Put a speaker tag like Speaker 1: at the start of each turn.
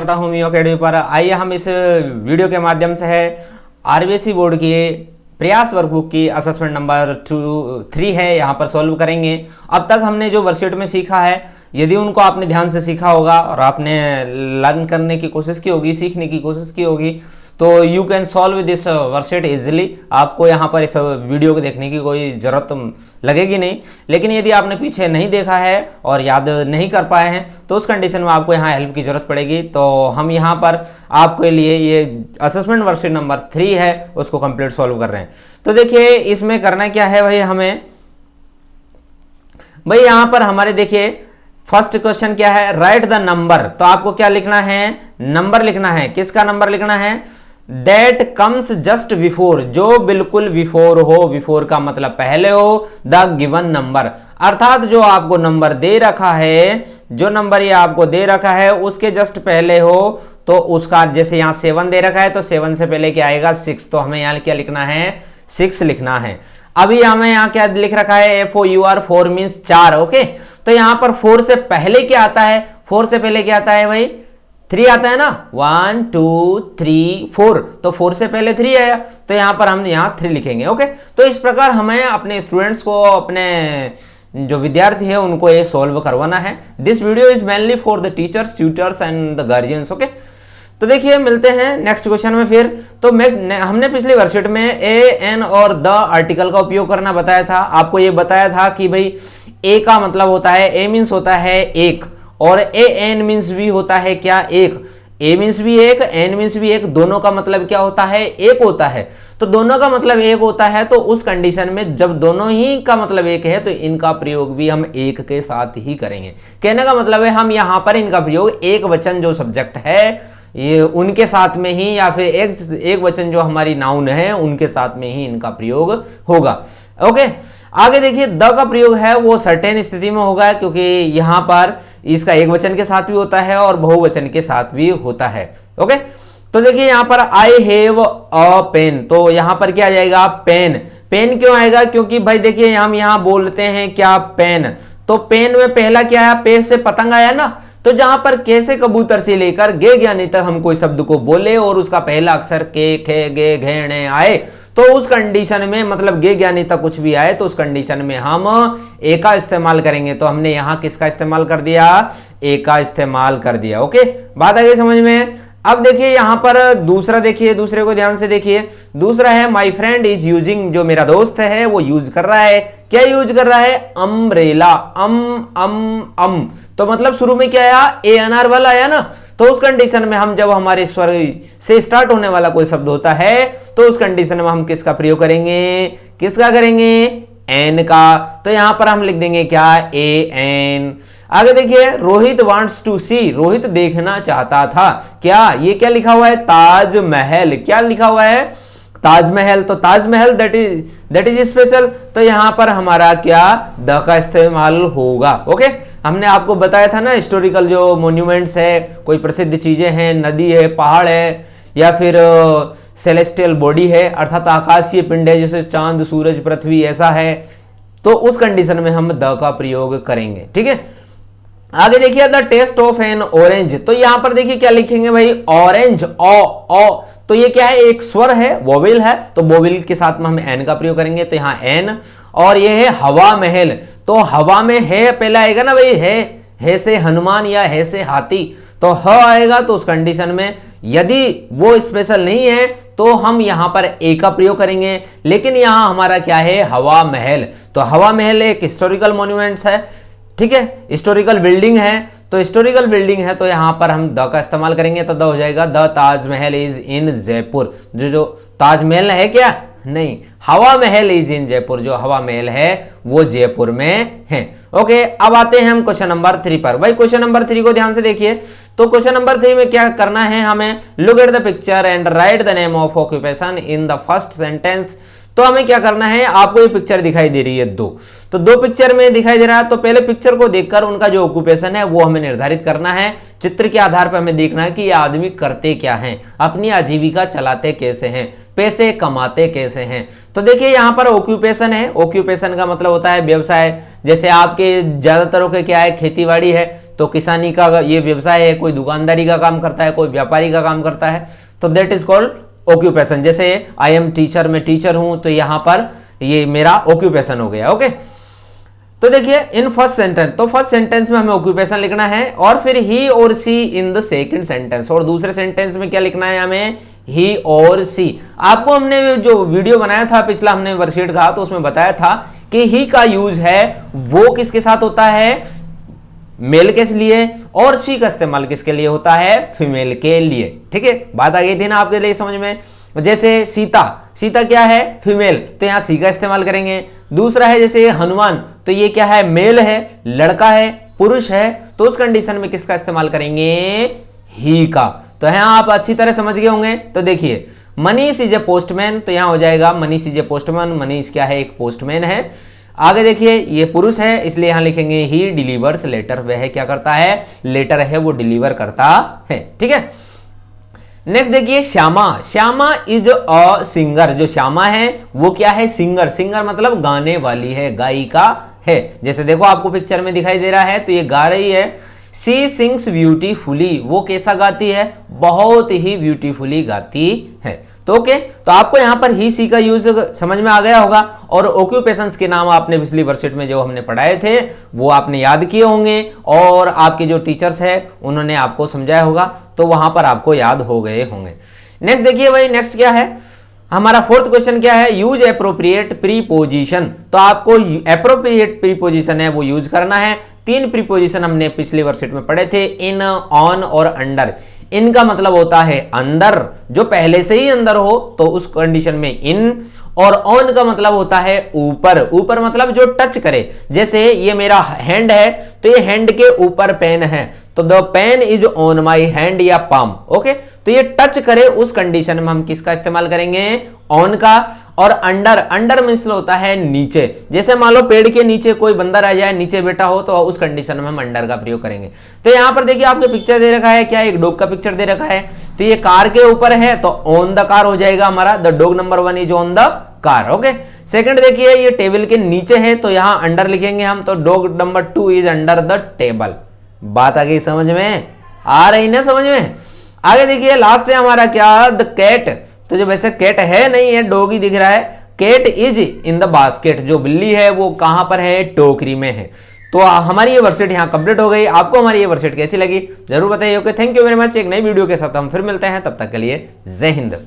Speaker 1: करता हूँ मियो अकेडमी पर। आइए हम इस वीडियो के माध्यम से है आरबीएसई बोर्ड की प्रयास वर्कबुक की असेसमेंट नंबर 3 है, यहाँ पर सॉल्व करेंगे। अब तक हमने जो वर्कशीट में सीखा है, यदि उनको आपने ध्यान से सीखा होगा और आपने लर्न करने की कोशिश की होगी, सीखने की कोशिश की होगी, तो you can solve this worksheet easily. आपको यहाँ पर इस वीडियो को देखने की कोई ज़रूरत लगेगी नहीं। लेकिन यदि आपने पीछे नहीं देखा है और याद नहीं कर पाए हैं तो उस कंडीशन में आपको यहाँ हेल्प की ज़रूरत पड़ेगी। तो हम यहाँ पर आपके लिए ये असेसमेंट वर्कशीट नंबर 3 है, उसको कंप्लीट सॉल्व कर रहे हैं। तो देखिए इसमें करना क्या है भाई, भाई यहाँ पर हमारे देखिए फर्स्ट क्वेश्चन क्या है, राइट द नंबर। तो आपको क्या लिखना है, नंबर लिखना है। किसका नंबर लिखना है, दैट कम्स जस्ट बिफोर, जो बिल्कुल बिफोर हो, बिफोर का मतलब पहले हो, द गिवन नंबर, अर्थात जो आपको नंबर दे रखा है, जो नंबर ये आपको दे रखा है उसके जस्ट पहले हो। तो उसका जैसे यहाँ 7 दे रखा है तो 7 से पहले क्या आएगा, 6। तो हमें यहाँ क्या लिखना है, 6 लिखना है। अभी हमें यहाँ क्या लिख रखा है, FOUR 4 मीन्स 4। ओके, तो यहाँ पर 4 से पहले क्या आता है, 4 से पहले क्या आता है भाई, 3 आता है ना, 1 2 3 4। तो 4 से पहले 3 आया, तो यहाँ पर हम यहाँ 3 लिखेंगे। ओके, तो इस प्रकार हमें अपने स्टूडेंट्स को, अपने जो विद्यार्थी है उनको ये सॉल्व करवाना है। This video is mainly for the teachers, tutors and the guardians. Okay, तो देखिए मिलते हैं नेक्स्ट क्वेश्चन में फिर। तो हमने पिछली वर्कशीट में ए एन और द आर्टिकल का उपयोग करना बताया था। आपको ये बताया था कि भाई ए का मतलब होता है, ए मीन्स होता है एक, और ए एन मीन्स भी होता है क्या, एक। ए मीन्स भी एक, एन मीन्स भी एक, दोनों का मतलब क्या होता है, एक होता है। तो दोनों का मतलब एक होता है, तो उस कंडीशन में जब दोनों ही का मतलब एक है तो इनका प्रयोग भी हम एक के साथ ही करेंगे। कहने का मतलब है हम यहाँ पर इनका प्रयोग एक वचन जो सब्जेक्ट है ये उनके साथ में ही, या फिर एक वचन जो हमारी नाउन है उनके साथ में ही इनका प्रयोग होगा। ओके, आगे देखिए द का प्रयोग है वो सर्टेन स्थिति में होगा, क्योंकि यहां पर इसका एक वचन के साथ भी होता है और बहुवचन के साथ भी होता है। ओके, तो देखिए यहां पर आई हैव अ पेन, तो यहां पर क्या आ जाएगा, पेन। पेन क्यों आएगा, क्योंकि भाई देखिए हम यहां बोलते हैं क्या, पेन। तो पेन में पहला क्या है, पे से पतंग आया ना, तो जहां पर के से कबूतर से लेकर गे ज्ञानी तक हम कोई शब्द को बोले और उसका पहला अक्षर के, खे, गे, घेणे आए, तो उस कंडीशन में मतलब गे ज्ञानी तक कुछ भी आए तो उस कंडीशन में हम ए का इस्तेमाल करेंगे। तो हमने यहां किसका इस्तेमाल कर दिया, ए का इस्तेमाल कर दिया। ओके, बात आ गई समझ में। अब देखिए यहां पर दूसरा, देखिए दूसरे को ध्यान से देखिए। दूसरा है माय फ्रेंड इज यूजिंग, जो मेरा दोस्त है वो यूज कर रहा है, क्या यूज कर रहा है, अम्ब्रेला। अम तो मतलब शुरू में क्या आया, ए अनार वाला आया ना, तो उस कंडीशन में हम जब हमारे स्वर से स्टार्ट होने वाला कोई शब्द होता है तो उस कंडीशन में हम किसका प्रयोग करेंगे, किसका करेंगे, एन का। तो यहां पर हम लिख देंगे क्या, ए एन। आगे देखिए रोहित वांट्स टू सी, रोहित देखना चाहता था क्या, ये क्या लिखा हुआ है, ताजमहल। क्या लिखा हुआ है, ताजमहल। तो ताजमहल दैट इज स्पेशल, तो यहां पर हमारा क्या, द का इस्तेमाल होगा। ओके, हमने आपको बताया था ना हिस्टोरिकल जो मॉन्यूमेंट्स है, कोई प्रसिद्ध चीजें हैं, नदी है, पहाड़ है, या फिर सेलेस्टियल बॉडी है, अर्थात आकाशीय पिंड है, जैसे चांद, सूरज, पृथ्वी, ऐसा है, तो उस कंडीशन में हम द का प्रयोग करेंगे। ठीक है, आगे देखिए the test of an orange, तो यहां पर देखिए क्या लिखेंगे भाई, ऑरेंज, ओ। तो ये क्या है, एक स्वर है, वोवेल है, तो वोवेल के साथ में हम एन का प्रयोग करेंगे, तो यहां एन। और ये है हवा महल, तो हवा में है पहला आएगा ना भाई, है से हनुमान या है से हाथी, तो ह आएगा। तो उस कंडीशन में यदि वो स्पेशल नहीं है तो हम यहां पर ए का प्रयोग करेंगे, लेकिन यहां हमारा क्या है, हवा महल। तो हवा महल एक हिस्टोरिकल मॉन्यूमेंट्स है, ठीक है, हिस्टोरिकल बिल्डिंग है, तो हिस्टोरिकल बिल्डिंग है तो यहां पर हम द का इस्तेमाल करेंगे, तो द हो जाएगा the Taj Mahal is in Jaipur. जो ताजमहल है क्या, नहीं, हवा महल इज इन जयपुर, जो हवा महल है वो जयपुर में है। ओके, अब आते हैं हम क्वेश्चन नंबर 3 पर। भाई क्वेश्चन नंबर 3 को ध्यान से देखिए। तो क्वेश्चन नंबर 3 में क्या करना है हमें, look at the picture and right the name of occupation in the first sentence. तो हमें क्या करना है, आपको ये पिक्चर दिखाई दे रही है दो, तो दो पिक्चर में दिखाई दे रहा है, तो पहले पिक्चर को देखकर उनका जो ऑक्यूपेशन है वो हमें निर्धारित करना है। चित्र के आधार पर हमें देखना है कि ये आदमी करते क्या हैं, अपनी आजीविका चलाते कैसे हैं, पैसे कमाते कैसे हैं। तो देखिए यहाँ पर ऑक्यूपेशन है, ऑक्यूपेशन का मतलब होता है व्यवसाय। जैसे आपके ज्यादातर के क्या है, खेतीबाड़ी है, तो किसानी का ये व्यवसाय है, कोई दुकानदारी का काम करता है, कोई व्यापारी का काम करता है, तो दैट इज कॉल्ड ऑक्यूपेशन। जैसे आई एम टीचर, मैं टीचर हूं, तो यहां पर ये मेरा ऑक्यूपेशन हो गया। ओके, तो देखिए इन फर्स्ट सेंटेंस, तो फर्स्ट सेंटेंस में हमें ऑक्यूपेशन लिखना है, और फिर ही और सी इन द सेकंड सेंटेंस, और दूसरे सेंटेंस में क्या लिखना है हमें, ही और सी। आपको हमने जो वीडियो बनाया था पिछला, हमने वर्कशीट का, तो उसमें बताया था कि ही का यूज है वो किसके साथ होता है, मेल के लिए, और सी का इस्तेमाल किसके लिए होता है, फीमेल के लिए। ठीक है, बात आ गई थी ना आपके लिए समझ में। जैसे सीता, सीता क्या है, फीमेल, तो यहां सी का इस्तेमाल करेंगे। दूसरा है जैसे हनुमान, तो ये क्या है, मेल है, लड़का है, पुरुष है, तो उस कंडीशन में किसका इस्तेमाल करेंगे, ही का। तो यहां आप अच्छी तरह समझ गए होंगे। तो देखिए मनीष इज ए पोस्टमैन, तो यहां हो जाएगा Manish is a postman, Manish क्या है, एक पोस्टमैन है। आगे देखिए ये पुरुष है, इसलिए यहां लिखेंगे ही डिलीवर्स लेटर, वह क्या करता है, लेटर है वो डिलीवर करता है। ठीक है, नेक्स्ट देखिए Shyama, Shyama is a singer, जो श्यामा है वो क्या है, सिंगर, सिंगर मतलब गाने वाली है, गायिका है। जैसे देखो आपको पिक्चर में दिखाई दे रहा है, तो ये गा रही है। सी सिंग्स ब्यूटीफुली, वो कैसा गाती है, बहुत ही ब्यूटीफुली गाती है। तो ओके, तो आपको यहां पर ही सी का यूज समझ में आ गया होगा, और ऑक्यूपेशंस के नाम आपने पिछली वर्कशीट में जो हमने पढ़ाए थे वो आपने याद किए होंगे, और आपके जो टीचर्स हैं उन्होंने आपको समझाया होगा, तो वहां पर आपको याद हो गए होंगे। नेक्स्ट देखिए भाई, नेक्स्ट क्या है हमारा फोर्थ क्वेश्चन, क्या है, यूज एप्रोप्रिएट प्रीपोजिशन। तो आपको एप्रोप्रिएट प्रीपोजिशन है वो यूज करना है। 3 प्रीपोजिशन हमने पिछली वर्कशीट में पढ़े थे, इन, ऑन और अंडर। इनका मतलब होता है अंदर, जो पहले से ही अंदर हो तो उस कंडीशन में इन, और ऑन का मतलब होता है ऊपर, ऊपर मतलब जो टच करे। जैसे ये मेरा हैंड है, तो ये हैंड के ऊपर पेन है, तो the pen is on my hand या पाम। ओके, तो ये टच करे उस कंडीशन में हम किसका इस्तेमाल करेंगे, ऑन का। और अंडर, अंडर मींस होता है नीचे। जैसे मान लो पेड़ के नीचे कोई बंदर आ जाए, नीचे बैठा हो, तो उस कंडीशन में हम अंडर का प्रयोग करेंगे। तो यहां पर देखिए आपके पिक्चर दे रखा है, क्या एक डॉग का पिक्चर दे रखा है, तो ये कार के ऊपर है, तो ऑन द कार हो जाएगा हमारा, the dog number 1 is on the car. Okay, second देखिए ये टेबल के नीचे है, तो यहां अंडर लिखेंगे हम, तो dog number 2 is under the table. बात आ गई समझ में, आ रही ना समझ में। आगे देखिए लास्ट है हमारा क्या, द कैट, तो जो वैसे कैट है नहीं है, डॉग ही दिख रहा है। Cat is in the basket, जो बिल्ली है वो कहां पर है, टोकरी में है। तो हमारी ये वर्कशीट यहाँ कंप्लीट हो गई। आपको हमारी ये वर्कशीट कैसी लगी जरूर बताइए। Okay, thank you very much. एक नई वीडियो के साथ हम फिर मिलते हैं, तब तक के लिए जय हिंद।